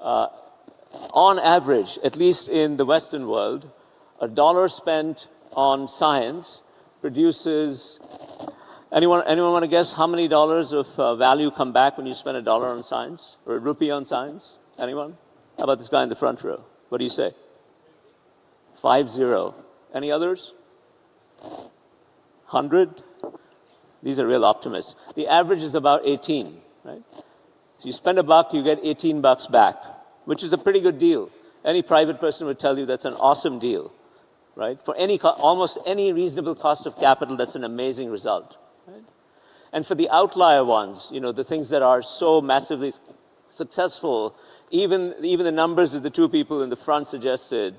on average, at least in the Western world, a dollar spent on science produces, anyone want to guess how many dollars of value come back when you spend a dollar on science or a rupee on science? Anyone? How about this guy in the front row? What do you say? 50. Any others? 100? These are real optimists. The average is about 18, right? So you spend $1, you get 18 bucks back, which is a pretty good deal. Any private person would tell you that's an awesome deal, right? For almost any reasonable cost of capital, that's an amazing result, right? And for the outlier ones, you know, the things that are so massively successful, even the numbers that the two people in the front suggested,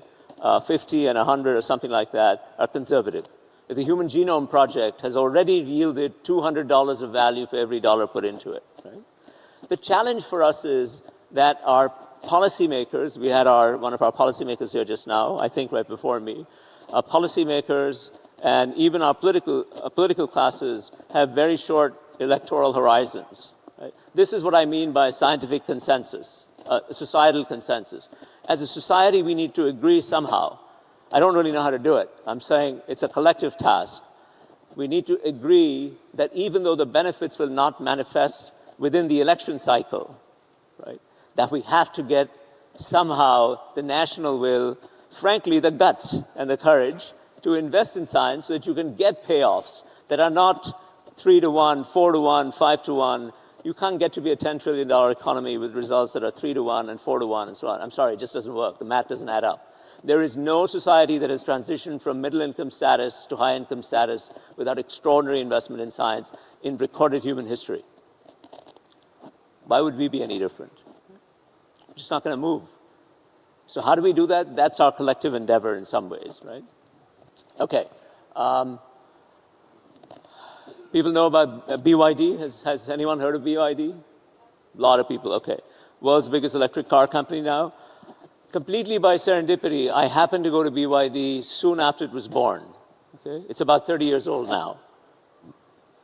50 and 100 or something like that, are conservative. The Human Genome Project has already yielded $200 of value for every dollar put into it, right? The challenge for us is that our policymakers, we had one of our policymakers here just now, I think right before me, our policymakers and even our political classes have very short electoral horizons, right? This is what I mean by scientific consensus, societal consensus. As a society, we need to agree somehow. I don't really know how to do it. I'm saying it's a collective task. We need to agree that even though the benefits will not manifest within the election cycle, right, that we have to get somehow the national will, frankly, the guts and the courage to invest in science so that you can get payoffs that are not 3 to 1, 4 to 1, 5 to 1. You can't get to be a $10 trillion economy with results that are 3 to 1 and 4 to 1 and so on. I'm sorry, it just doesn't work. The math doesn't add up. There is no society that has transitioned from middle-income status to high-income status without extraordinary investment in science in recorded human history. Why would we be any different? We're just not going to move. So how do we do that? That's our collective endeavor in some ways, right? Okay. People know about BYD. Has anyone heard of BYD? A lot of people, okay. World's biggest electric car company now. Completely by serendipity, I happened to go to BYD soon after it was born. Okay? It's about 30 years old now.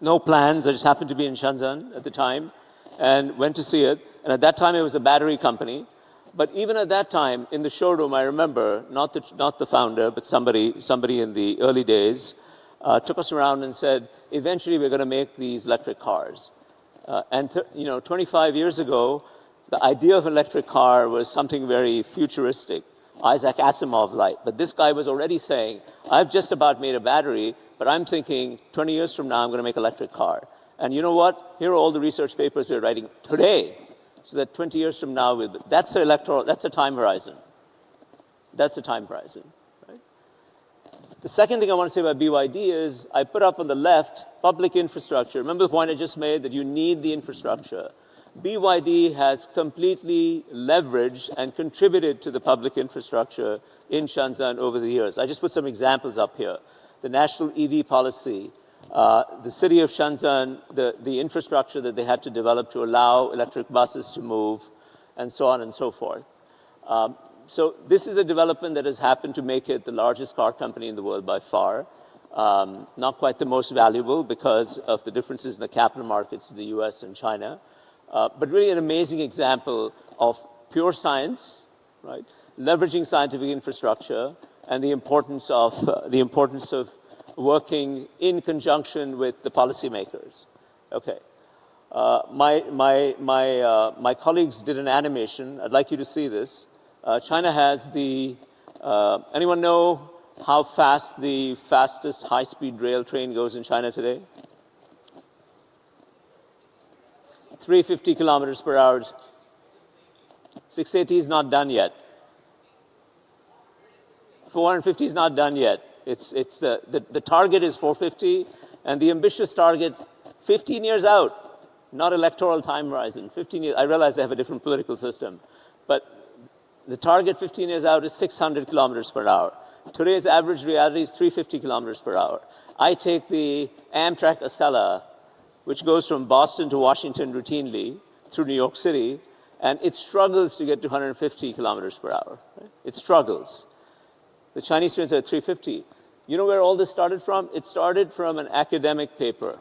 No plans, I just happened to be in Shenzhen at the time and went to see it. And at that time, it was a battery company. But even at that time, in the showroom, I remember, not the founder, but somebody in the early days, took us around and said, eventually we're going to make these electric cars. And 25 years ago, the idea of an electric car was something very futuristic, Isaac Asimov-like. But this guy was already saying, I've just about made a battery, but I'm thinking 20 years from now, I'm going to make an electric car. And you know what? Here are all the research papers we're writing today, so that 20 years from now, that's a time horizon. That's a time horizon, right? The second thing I want to say about BYD is, I put up on the left, public infrastructure. Remember the point I just made, that you need the infrastructure. BYD has completely leveraged and contributed to the public infrastructure in Shenzhen over the years. I just put some examples up here. The national EV policy, the city of Shenzhen, the infrastructure that they had to develop to allow electric buses to move, and so on and so forth. So this is a development that has happened to make it the largest car company in the world by far. Not quite the most valuable because of the differences in the capital markets in the US and China. But really an amazing example of pure science, right? Leveraging scientific infrastructure and the importance of working in conjunction with the policymakers. Okay. My colleagues did an animation. I'd like you to see this. China has anyone know how fast the fastest high-speed rail train goes in China today? 350 kilometers per hour. 680 is not done yet. 450 is not done yet. The target is 450, and the ambitious target, 15 years out, not electoral time horizon, 15 years. I realize they have a different political system, but the target 15 years out is 600 kilometers per hour. Today's average reality is 350 kilometers per hour. I take the Amtrak Acela, which goes from Boston to Washington routinely through New York City, and it struggles to get to 150 kilometers per hour. Right? It struggles. The Chinese trains are at 350. You know where all this started from? It started from an academic paper